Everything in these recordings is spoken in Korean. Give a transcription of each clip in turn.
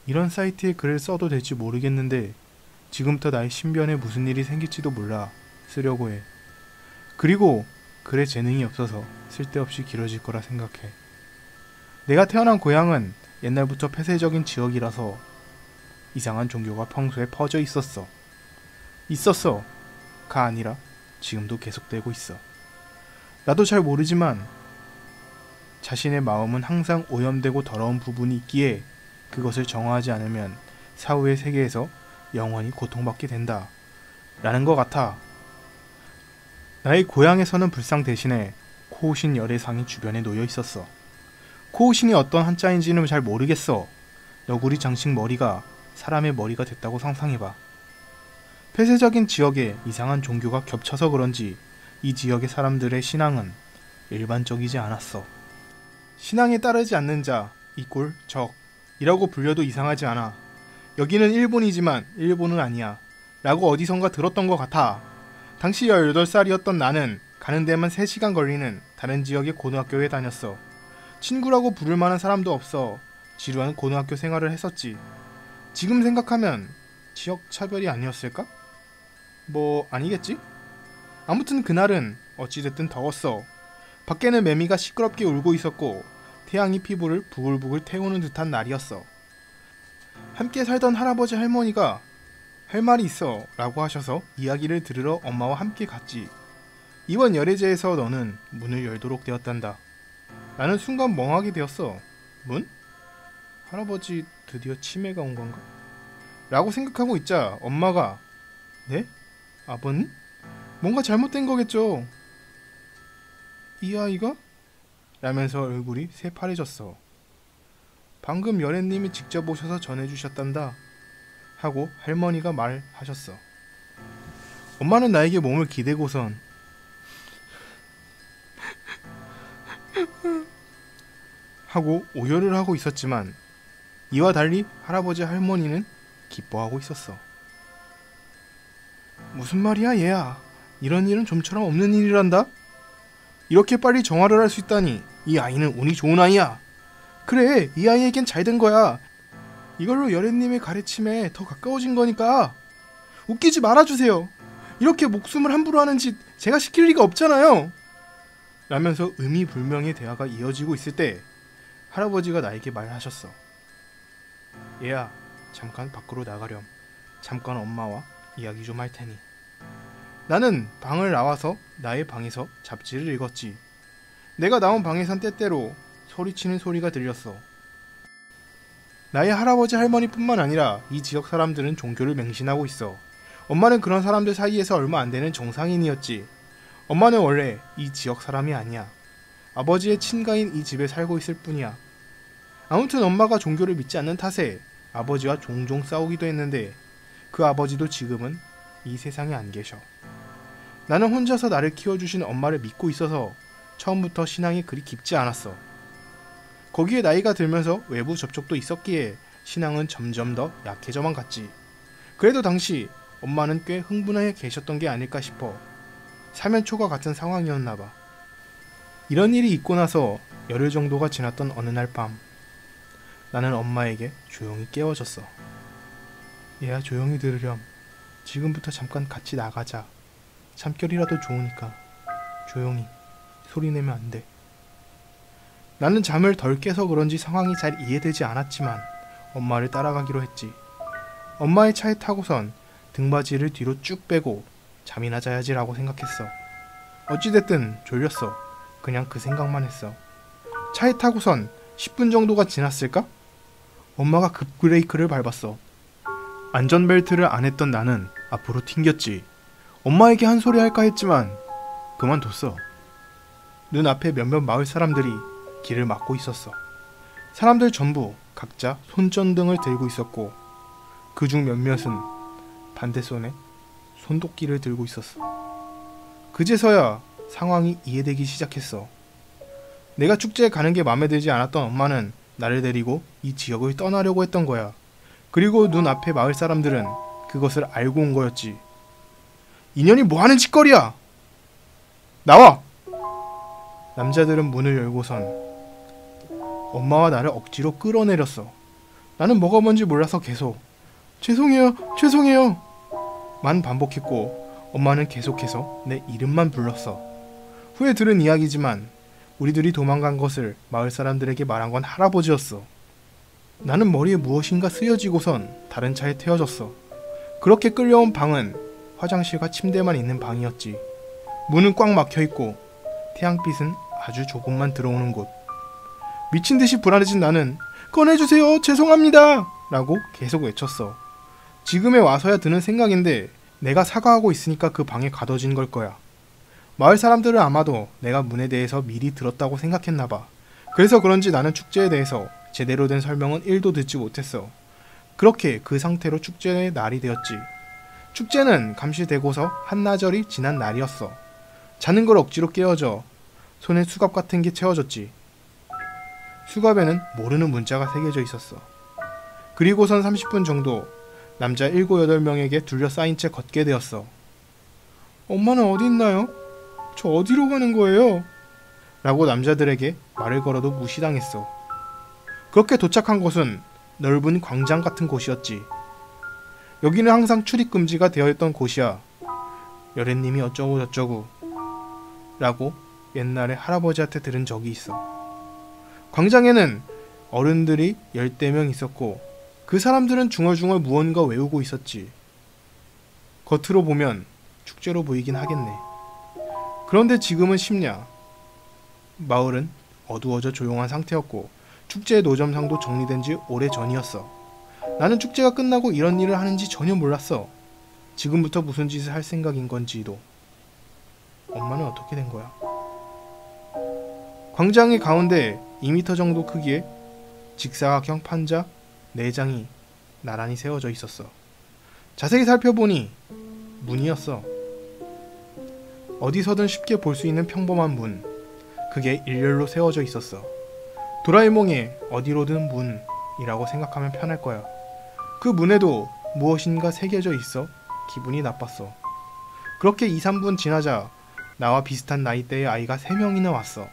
이런 사이트에 글을 써도 될지 모르겠는데 지금부터 나의 신변에 무슨 일이 생길지도 몰라 쓰려고 해. 그리고 글에 재능이 없어서 쓸데없이 길어질 거라 생각해. 내가 태어난 고향은 옛날부터 폐쇄적인 지역이라서 이상한 종교가 평소에 퍼져 있었어. 가 아니라 지금도 계속되고 있어. 나도 잘 모르지만 자신의 마음은 항상 오염되고 더러운 부분이 있기에 그것을 정화하지 않으면 사후의 세계에서 영원히 고통받게 된다 라는 것 같아. 나의 고향에서는 불상 대신에 코오신 열애상이 주변에 놓여 있었어. 코오신이 어떤 한자인지는 잘 모르겠어. 너구리 장식 머리가 사람의 머리가 됐다고 상상해봐. 폐쇄적인 지역에 이상한 종교가 겹쳐서 그런지 이 지역의 사람들의 신앙은 일반적이지 않았어. 신앙에 따르지 않는 자, 이꼴 적이라고 불려도 이상하지 않아. 여기는 일본이지만 일본은 아니야 라고 어디선가 들었던 것 같아. 당시 18살이었던 나는 가는 데만 3시간 걸리는 다른 지역의 고등학교에 다녔어. 친구라고 부를 만한 사람도 없어 지루한 고등학교 생활을 했었지. 지금 생각하면 지역 차별이 아니었을까? 뭐 아니겠지? 아무튼 그날은 어찌됐든 더웠어. 밖에는 매미가 시끄럽게 울고 있었고 태양이 피부를 부글부글 태우는 듯한 날이었어. 함께 살던 할아버지 할머니가 할 말이 있어 라고 하셔서 이야기를 들으러 엄마와 함께 갔지. 이번 열애제에서 너는 문을 열도록 되었단다. 나는 순간 멍하게 되었어. 문? 할아버지 드디어 치매가 온 건가? 라고 생각하고 있자 엄마가 네? 아버님? 뭔가 잘못된 거겠죠? 이 아이가? 라면서 얼굴이 새파래졌어. 방금 열애님이 직접 오셔서 전해주셨단다 하고 할머니가 말하셨어. 엄마는 나에게 몸을 기대고선 하고 오열을 하고 있었지만 이와 달리 할아버지 할머니는 기뻐하고 있었어. 무슨 말이야 얘야. 이런 일은 좀처럼 없는 일이란다. 이렇게 빨리 정화를 할 수 있다니 이 아이는 운이 좋은 아이야. 그래 이 아이에겐 잘된 거야. 이걸로 열애님의 가르침에 더 가까워진 거니까 웃기지 말아주세요. 이렇게 목숨을 함부로 하는 짓 제가 시킬 리가 없잖아요. 라면서 의미불명의 대화가 이어지고 있을 때 할아버지가 나에게 말하셨어. 얘야 잠깐 밖으로 나가렴. 잠깐 엄마와 이야기 좀 할 테니. 나는 방을 나와서 나의 방에서 잡지를 읽었지. 내가 나온 방에선 때때로 소리치는 소리가 들렸어. 나의 할아버지 할머니뿐만 아니라 이 지역 사람들은 종교를 맹신하고 있어. 엄마는 그런 사람들 사이에서 얼마 안 되는 정상인이었지. 엄마는 원래 이 지역 사람이 아니야. 아버지의 친가인 이 집에 살고 있을 뿐이야. 아무튼 엄마가 종교를 믿지 않는 탓에 아버지와 종종 싸우기도 했는데 그 아버지도 지금은 이 세상에 안 계셔. 나는 혼자서 나를 키워주신 엄마를 믿고 있어서 처음부터 신앙이 그리 깊지 않았어. 거기에 나이가 들면서 외부 접촉도 있었기에 신앙은 점점 더 약해져만 갔지. 그래도 당시 엄마는 꽤 흥분해 계셨던 게 아닐까 싶어. 사면초가 같은 상황이었나봐. 이런 일이 있고 나서 열흘 정도가 지났던 어느 날 밤 나는 엄마에게 조용히 깨워졌어. 얘야 조용히 들으렴. 지금부터 잠깐 같이 나가자. 잠결이라도 좋으니까 조용히 소리내면 안 돼. 나는 잠을 덜 깨서 그런지 상황이 잘 이해되지 않았지만 엄마를 따라가기로 했지. 엄마의 차에 타고선 등받이를 뒤로 쭉 빼고 잠이나 자야지 라고 생각했어. 어찌됐든 졸렸어. 그냥 그 생각만 했어. 차에 타고선 10분 정도가 지났을까? 엄마가 급브레이크를 밟았어. 안전벨트를 안 했던 나는 앞으로 튕겼지. 엄마에게 한 소리 할까 했지만 그만뒀어. 눈앞에 몇몇 마을 사람들이 길을 막고 있었어. 사람들 전부 각자 손전등을 들고 있었고 그중 몇몇은 반대손에 손도끼를 들고 있었어. 그제서야 상황이 이해되기 시작했어. 내가 축제에 가는 게 마음에 들지 않았던 엄마는 나를 데리고 이 지역을 떠나려고 했던 거야. 그리고 눈앞의 마을 사람들은 그것을 알고 온 거였지. 이년이 뭐하는 짓거리야! 나와! 남자들은 문을 열고선 엄마와 나를 억지로 끌어내렸어. 나는 뭐가 뭔지 몰라서 계속 죄송해요, 죄송해요 만 반복했고 엄마는 계속해서 내 이름만 불렀어. 후에 들은 이야기지만 우리들이 도망간 것을 마을 사람들에게 말한 건 할아버지였어. 나는 머리에 무엇인가 쓰여지고선 다른 차에 태워졌어. 그렇게 끌려온 방은 화장실과 침대만 있는 방이었지. 문은 꽉 막혀있고 태양빛은 아주 조금만 들어오는 곳. 미친듯이 불안해진 나는 꺼내주세요, 죄송합니다 라고 계속 외쳤어. 지금에 와서야 드는 생각인데 내가 사과하고 있으니까 그 방에 가둬진 걸 거야. 마을 사람들은 아마도 내가 문에 대해서 미리 들었다고 생각했나봐. 그래서 그런지 나는 축제에 대해서 제대로 된 설명은 1도 듣지 못했어. 그렇게 그 상태로 축제의 날이 되었지. 축제는 감시되고서 한나절이 지난 날이었어. 자는 걸 억지로 깨워줘 손에 수갑 같은 게 채워졌지. 수갑에는 모르는 문자가 새겨져 있었어. 그리고선 30분 정도 남자 7, 8명에게 둘러싸인 채 걷게 되었어. 엄마는 어디 있나요? 저 어디로 가는 거예요? 라고 남자들에게 말을 걸어도 무시당했어. 그렇게 도착한 곳은 넓은 광장 같은 곳이었지. 여기는 항상 출입 금지가 되어 있던 곳이야. 여래님이 어쩌고 저쩌고 라고 옛날에 할아버지한테 들은 적이 있어. 광장에는 어른들이 10대 명 있었고 그 사람들은 중얼중얼 무언가 외우고 있었지. 겉으로 보면 축제로 보이긴 하겠네. 그런데 지금은 쉽냐. 마을은 어두워져 조용한 상태였고 축제의 노점상도 정리된 지 오래전이었어. 나는 축제가 끝나고 이런 일을 하는지 전혀 몰랐어. 지금부터 무슨 짓을 할 생각인 건지도. 엄마는 어떻게 된 거야? 광장의 가운데 2m 정도 크기의 직사각형 판자 4장이 나란히 세워져 있었어. 자세히 살펴보니 문이었어. 어디서든 쉽게 볼 수 있는 평범한 문. 그게 일렬로 세워져 있었어. 도라에몽의 어디로든 문이라고 생각하면 편할 거야. 그 문에도 무엇인가 새겨져 있어 기분이 나빴어. 그렇게 2, 3분 지나자 나와 비슷한 나이대의 아이가 3명이나 왔어.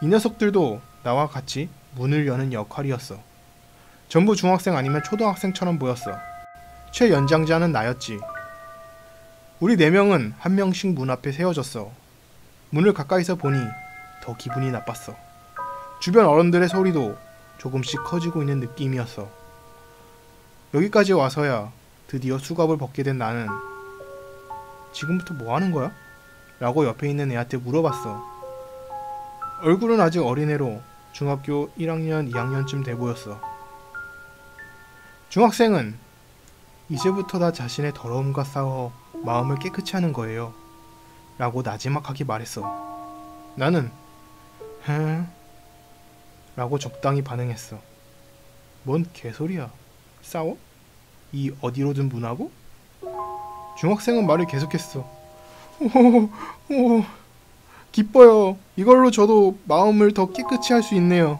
이 녀석들도 나와 같이 문을 여는 역할이었어. 전부 중학생 아니면 초등학생처럼 보였어. 최연장자는 나였지. 우리 4명은 한 명씩 문 앞에 세워졌어. 문을 가까이서 보니 더 기분이 나빴어. 주변 어른들의 소리도 조금씩 커지고 있는 느낌이었어. 여기까지 와서야 드디어 수갑을 벗게 된 나는 지금부터 뭐 하는 거야? 라고 옆에 있는 애한테 물어봤어. 얼굴은 아직 어린애로 중학교 1학년, 2학년쯤 돼 보였어. 중학생은 이제부터 다 자신의 더러움과 싸워 마음을 깨끗이 하는 거예요 라고 나지막하게 말했어. 나는 흥 라고 적당히 반응했어. 뭔 개소리야. 싸워? 이 어디로든 문하고? 중학생은 말을 계속했어. 오, 기뻐요. 이걸로 저도 마음을 더 깨끗이 할 수 있네요.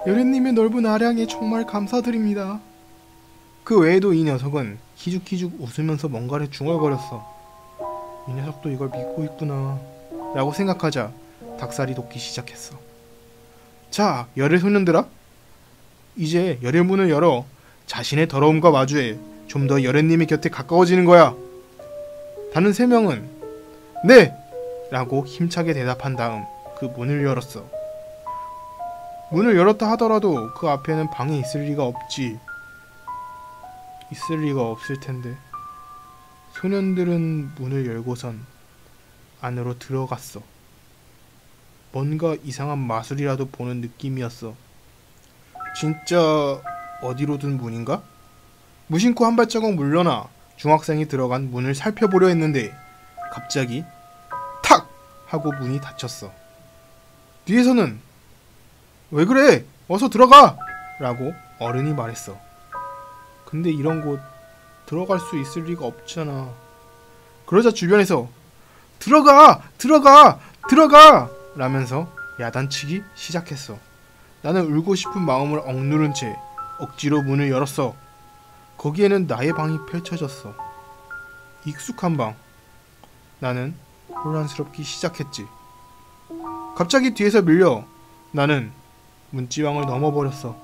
여래님의 넓은 아량에 정말 감사드립니다. 그 외에도 이 녀석은 희죽희죽 웃으면서 뭔가를 중얼거렸어. 이 녀석도 이걸 믿고 있구나 라고 생각하자 닭살이 돋기 시작했어. 자, 열애 소년들아, 이제 열애 문을 열어 자신의 더러움과 마주해 좀 더 여래님의 곁에 가까워지는 거야. 다른 3명은 네! 라고 힘차게 대답한 다음 그 문을 열었어. 문을 열었다 하더라도 그 앞에는 방이 있을 리가 없지. 있을 리가 없을 텐데. 소년들은 문을 열고선 안으로 들어갔어. 뭔가 이상한 마술이라도 보는 느낌이었어. 진짜 어디로든 문인가? 무심코 한 발자국 물러나 중학생이 들어간 문을 살펴보려 했는데 갑자기 탁! 하고 문이 닫혔어. 뒤에서는 왜 그래? 어서 들어가! 라고 어른이 말했어. 근데 이런 곳 들어갈 수 있을 리가 없잖아. 그러자 주변에서 들어가! 들어가! 들어가! 라면서 야단치기 시작했어. 나는 울고 싶은 마음을 억누른 채 억지로 문을 열었어. 거기에는 나의 방이 펼쳐졌어. 익숙한 방. 나는 혼란스럽기 시작했지. 갑자기 뒤에서 밀려 나는 문지방을 넘어버렸어.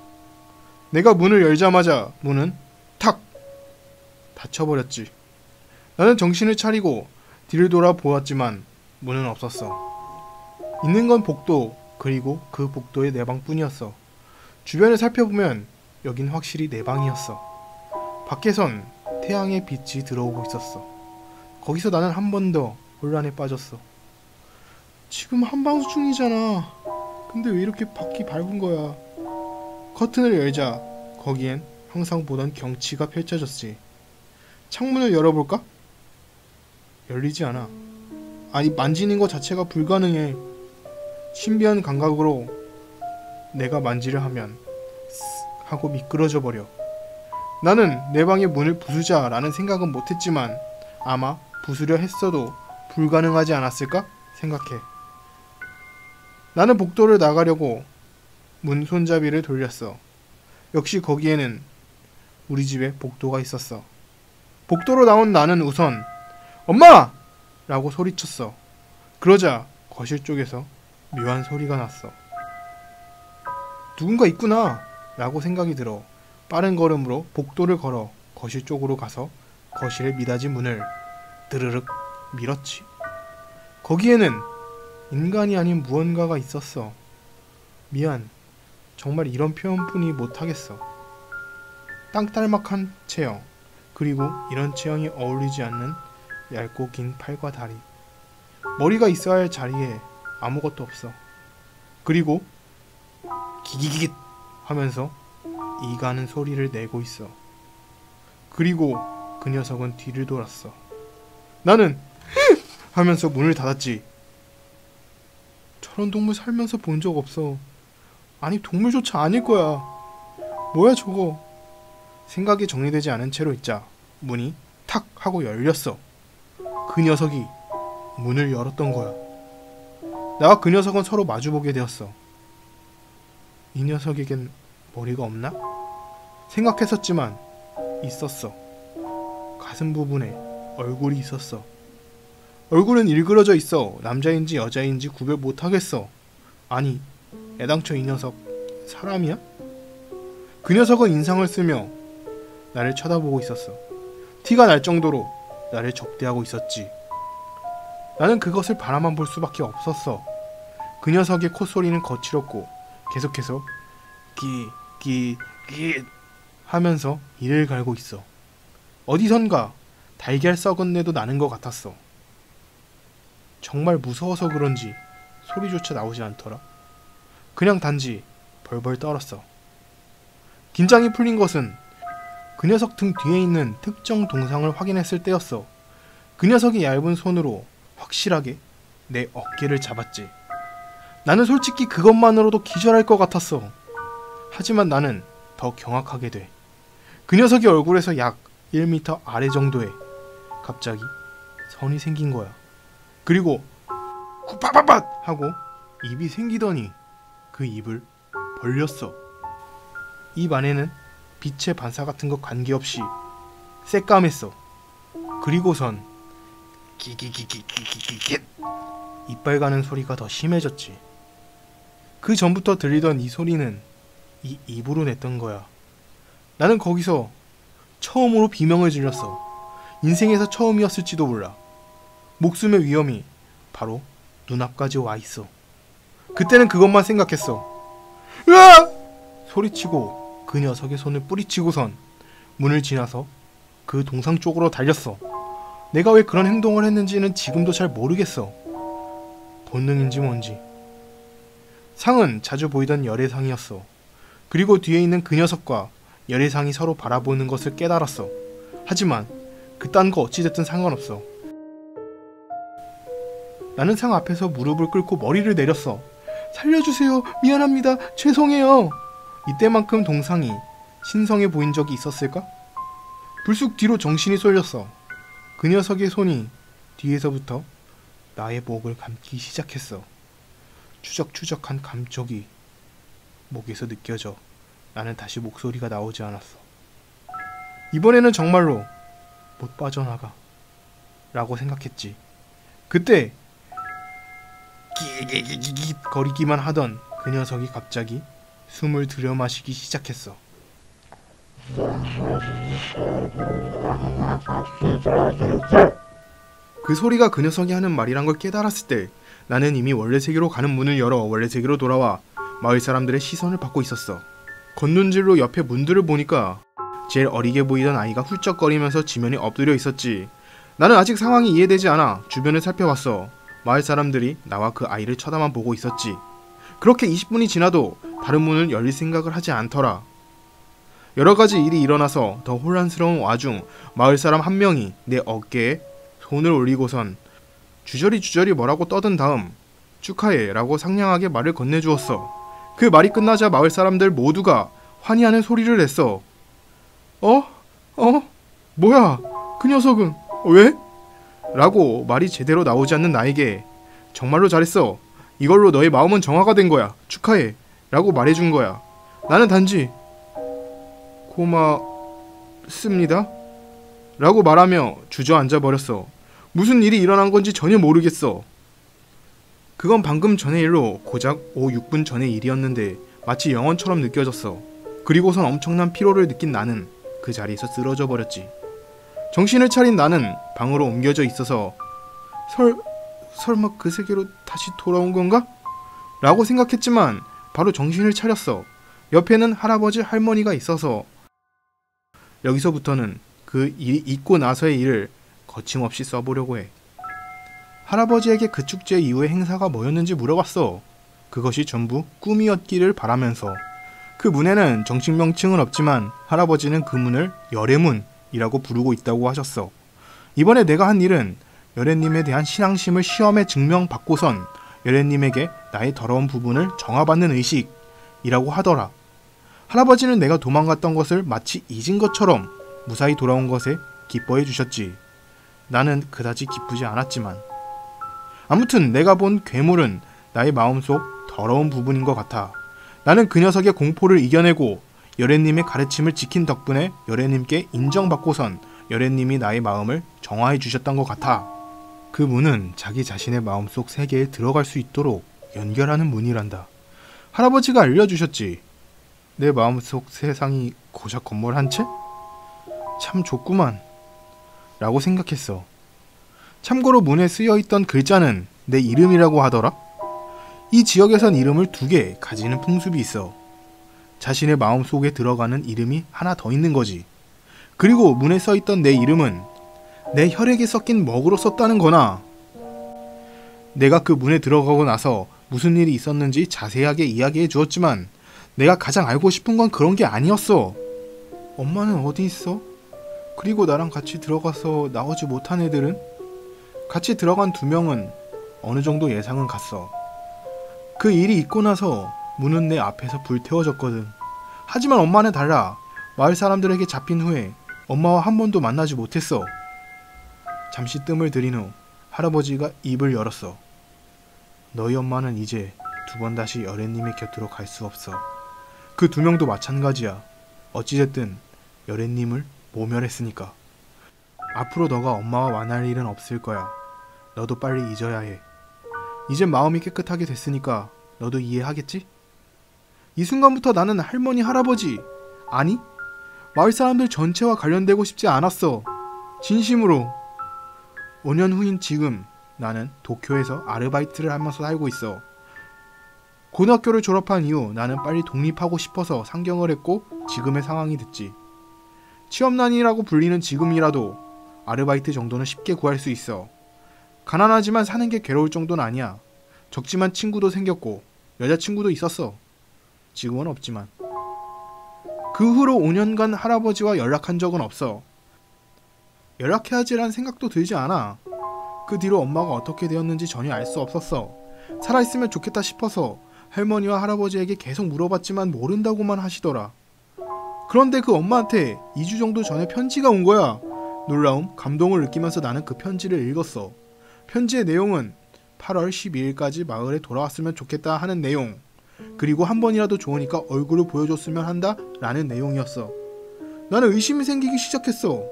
내가 문을 열자마자 문은 탁! 닫혀버렸지. 나는 정신을 차리고 뒤를 돌아 보았지만 문은 없었어. 있는 건 복도, 그리고 그 복도의 내 방뿐이었어. 주변을 살펴보면 여긴 확실히 내 방이었어. 밖에선 태양의 빛이 들어오고 있었어. 거기서 나는 한 번 더 혼란에 빠졌어. 지금 한방수 중이잖아. 근데 왜 이렇게 밖이 밝은 거야? 커튼을 열자 거기엔 항상 보던 경치가 펼쳐졌지. 창문을 열어볼까? 열리지 않아. 아니, 만지는 것 자체가 불가능해. 신비한 감각으로 내가 만지려 하면 쓱 하고 미끄러져 버려. 나는 내 방의 문을 부수자라는 생각은 못했지만 아마 부수려 했어도 불가능하지 않았을까 생각해. 나는 복도를 나가려고 문 손잡이를 돌렸어. 역시 거기에는 우리 집에 복도가 있었어. 복도로 나온 나는 우선 엄마! 라고 소리쳤어. 그러자 거실 쪽에서 묘한 소리가 났어. 누군가 있구나 라고 생각이 들어 빠른 걸음으로 복도를 걸어 거실 쪽으로 가서 거실의 미닫이 문을 드르륵 밀었지. 거기에는 인간이 아닌 무언가가 있었어. 미안. 정말 이런 표현뿐이 못하겠어. 땅딸막한 체형, 그리고 이런 체형이 어울리지 않는 얇고 긴 팔과 다리. 머리가 있어야 할 자리에 아무것도 없어. 그리고 기기기깃 하면서 이가는 소리를 내고 있어. 그리고 그 녀석은 뒤를 돌았어. 나는 하면서 문을 닫았지. 저런 동물 살면서 본 적 없어. 아니, 동물조차 아닐 거야. 뭐야 저거. 생각이 정리되지 않은 채로 있자 문이 탁 하고 열렸어. 그 녀석이 문을 열었던 거야. 나와 그 녀석은 서로 마주보게 되었어. 이 녀석에겐 머리가 없나? 생각했었지만 있었어. 가슴 부분에 얼굴이 있었어. 얼굴은 일그러져 있어. 남자인지 여자인지 구별 못하겠어. 아니, 애당초 이 녀석 사람이야? 그 녀석은 인상을 쓰며 나를 쳐다보고 있었어. 티가 날 정도로 나를 적대하고 있었지. 나는 그것을 바라만 볼 수밖에 없었어. 그 녀석의 콧소리는 거칠었고 계속해서 기 하면서 이를 갈고 있어. 어디선가 달걀 썩은 내도 나는 것 같았어. 정말 무서워서 그런지 소리조차 나오지 않더라. 그냥 단지 벌벌 떨었어. 긴장이 풀린 것은 그 녀석 등 뒤에 있는 특정 동상을 확인했을 때였어. 그 녀석이 얇은 손으로 확실하게 내 어깨를 잡았지. 나는 솔직히 그것만으로도 기절할 것 같았어. 하지만 나는 더 경악하게 돼. 그 녀석이 얼굴에서 약 1m 아래 정도에 갑자기 선이 생긴 거야. 그리고 후팍팍팍 하고 입이 생기더니 그 입을 벌렸어. 입 안에는 빛의 반사 같은 것 관계없이 새까맸어. 그리고선 기기기기기기기 이빨 가는 소리가 더 심해졌지. 그 전부터 들리던 이 소리는 이 입으로 냈던 거야. 나는 거기서 처음으로 비명을 질렀어. 인생에서 처음이었을지도 몰라. 목숨의 위험이 바로 눈앞까지 와 있어. 그때는 그것만 생각했어. 으아! 소리치고 그 녀석의 손을 뿌리치고선 문을 지나서 그 동상 쪽으로 달렸어. 내가 왜 그런 행동을 했는지는 지금도 잘 모르겠어. 본능인지 뭔지. 상은 자주 보이던 열애상이었어. 그리고 뒤에 있는 그 녀석과 열애상이 서로 바라보는 것을 깨달았어. 하지만 그딴 거 어찌됐든 상관없어. 나는 상 앞에서 무릎을 꿇고 머리를 내렸어. 살려주세요. 미안합니다. 죄송해요. 이때만큼 동상이 신성해 보인 적이 있었을까? 불쑥 뒤로 정신이 쏠렸어. 그 녀석의 손이 뒤에서부터 나의 목을 감기 시작했어. 추적추적한 감촉이 목에서 느껴져 나는 다시 목소리가 나오지 않았어. 이번에는 정말로 못 빠져나가 라고 생각했지. 그때 기기기기기 거리기만 하던 그 녀석이 갑자기 숨을 들여마시기 시작했어. 그 소리가 그 녀석이 하는 말이란 걸 깨달았을 때 나는 이미 원래 세계로 가는 문을 열어 원래 세계로 돌아와 마을 사람들의 시선을 받고 있었어. 겉눈질로 옆에 문들을 보니까 제일 어리게 보이던 아이가 훌쩍거리면서 지면에 엎드려 있었지. 나는 아직 상황이 이해되지 않아 주변을 살펴봤어. 마을 사람들이 나와 그 아이를 쳐다만 보고 있었지. 그렇게 20분이 지나도 다른 문을 열릴 생각을 하지 않더라. 여러 가지 일이 일어나서 더 혼란스러운 와중 마을 사람 한 명이 내 어깨에 손을 올리고선 주저리 뭐라고 떠든 다음 축하해 라고 상냥하게 말을 건네주었어. 그 말이 끝나자 마을 사람들 모두가 환희하는 소리를 냈어. 뭐야? 그 녀석은 왜? 라고 말이 제대로 나오지 않는 나에게 정말로 잘했어. 이걸로 너의 마음은 정화가 된 거야. 축하해. 라고 말해준 거야. 나는 단지 고맙습니다. 라고 말하며 주저앉아 버렸어. 무슨 일이 일어난 건지 전혀 모르겠어. 그건 방금 전의 일로 고작 5-6분 전의 일이었는데 마치 영원처럼 느껴졌어. 그리고선 엄청난 피로를 느낀 나는 그 자리에서 쓰러져 버렸지. 정신을 차린 나는 방으로 옮겨져 있어서 설마 그 세계로 다시 돌아온 건가? 라고 생각했지만 바로 정신을 차렸어. 옆에는 할아버지 할머니가 있어서 여기서부터는 그 일이 있고 나서의 일을 거침없이 써보려고 해. 할아버지에게 그 축제 이후의 행사가 뭐였는지 물어봤어. 그것이 전부 꿈이었기를 바라면서. 그 문에는 정식 명칭은 없지만 할아버지는 그 문을 열애문이라고 부르고 있다고 하셨어. 이번에 내가 한 일은 열애님에 대한 신앙심을 시험에 증명받고선 열애님에게 나의 더러운 부분을 정화받는 의식이라고 하더라. 할아버지는 내가 도망갔던 것을 마치 잊은 것처럼 무사히 돌아온 것에 기뻐해 주셨지. 나는 그다지 기쁘지 않았지만. 아무튼 내가 본 괴물은 나의 마음속 더러운 부분인 것 같아. 나는 그 녀석의 공포를 이겨내고 열애님의 가르침을 지킨 덕분에 열애님께 인정받고선 열애님이 나의 마음을 정화해 주셨던 것 같아. 그 문은 자기 자신의 마음속 세계에 들어갈 수 있도록 연결하는 문이란다. 할아버지가 알려주셨지. 내 마음속 세상이 고작 건물 한 채? 참 좁구만 라고 생각했어. 참고로 문에 쓰여있던 글자는 내 이름이라고 하더라. 이 지역에선 이름을 2개 가지는 풍습이 있어. 자신의 마음속에 들어가는 이름이 하나 더 있는 거지. 그리고 문에 써있던 내 이름은 내 혈액에 섞인 먹으로 썼다는 거나. 내가 그 문에 들어가고 나서 무슨 일이 있었는지 자세하게 이야기해 주었지만 내가 가장 알고 싶은 건 그런 게 아니었어. 엄마는 어디 있어? 그리고 나랑 같이 들어가서 나오지 못한 애들은? 같이 들어간 2명은 어느 정도 예상은 갔어. 그 일이 있고 나서 문은 내 앞에서 불태워졌거든. 하지만 엄마는 달라. 마을 사람들에게 잡힌 후에 엄마와 한 번도 만나지 못했어. 잠시 뜸을 들인 후 할아버지가 입을 열었어. 너희 엄마는 이제 2번 다시 열애님의 곁으로 갈 수 없어. 그 2명도 마찬가지야. 어찌됐든 열애님을 모멸했으니까. 앞으로 너가 엄마와 만날 일은 없을 거야. 너도 빨리 잊어야 해. 이젠 마음이 깨끗하게 됐으니까 너도 이해하겠지? 이 순간부터 나는 할머니, 할아버지, 아니 마을 사람들 전체와 관련되고 싶지 않았어. 진심으로. 5년 후인 지금 나는 도쿄에서 아르바이트를 하면서 살고 있어. 고등학교를 졸업한 이후 나는 빨리 독립하고 싶어서 상경을 했고 지금의 상황이 됐지. 취업난이라고 불리는 지금이라도 아르바이트 정도는 쉽게 구할 수 있어. 가난하지만 사는 게 괴로울 정도는 아니야. 적지만 친구도 생겼고 여자친구도 있었어. 지금은 없지만. 그 후로 5년간 할아버지와 연락한 적은 없어. 연락해야지란 생각도 들지 않아. 그 뒤로 엄마가 어떻게 되었는지 전혀 알 수 없었어. 살아있으면 좋겠다 싶어서 할머니와 할아버지에게 계속 물어봤지만 모른다고만 하시더라. 그런데 그 엄마한테 2주 정도 전에 편지가 온 거야. 놀라움, 감동을 느끼면서 나는 그 편지를 읽었어. 편지의 내용은 8월 12일까지 마을에 돌아왔으면 좋겠다 하는 내용, 그리고 한 번이라도 좋으니까 얼굴을 보여줬으면 한다 라는 내용이었어. 나는 의심이 생기기 시작했어.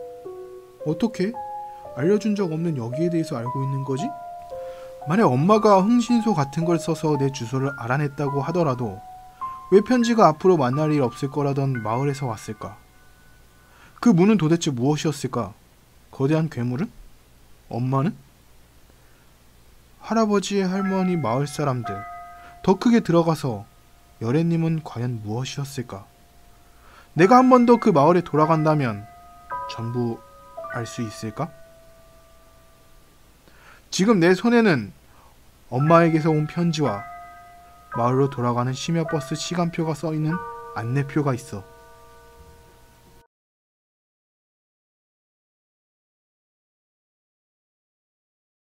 어떻게? 알려준 적 없는 여기에 대해서 알고 있는 거지? 만약 엄마가 흥신소 같은 걸 써서 내 주소를 알아냈다고 하더라도 왜 편지가 앞으로 만날 일 없을 거라던 마을에서 왔을까? 그 문은 도대체 무엇이었을까? 거대한 괴물은? 엄마는? 할아버지, 할머니, 마을 사람들. 더 크게 들어가서 여래님은 과연 무엇이었을까? 내가 한 번 더 그 마을에 돌아간다면 전부 알 수 있을까? 지금 내 손에는 엄마에게서 온 편지와 마을로 돌아가는 심야버스 시간표가 써있는 안내표가 있어.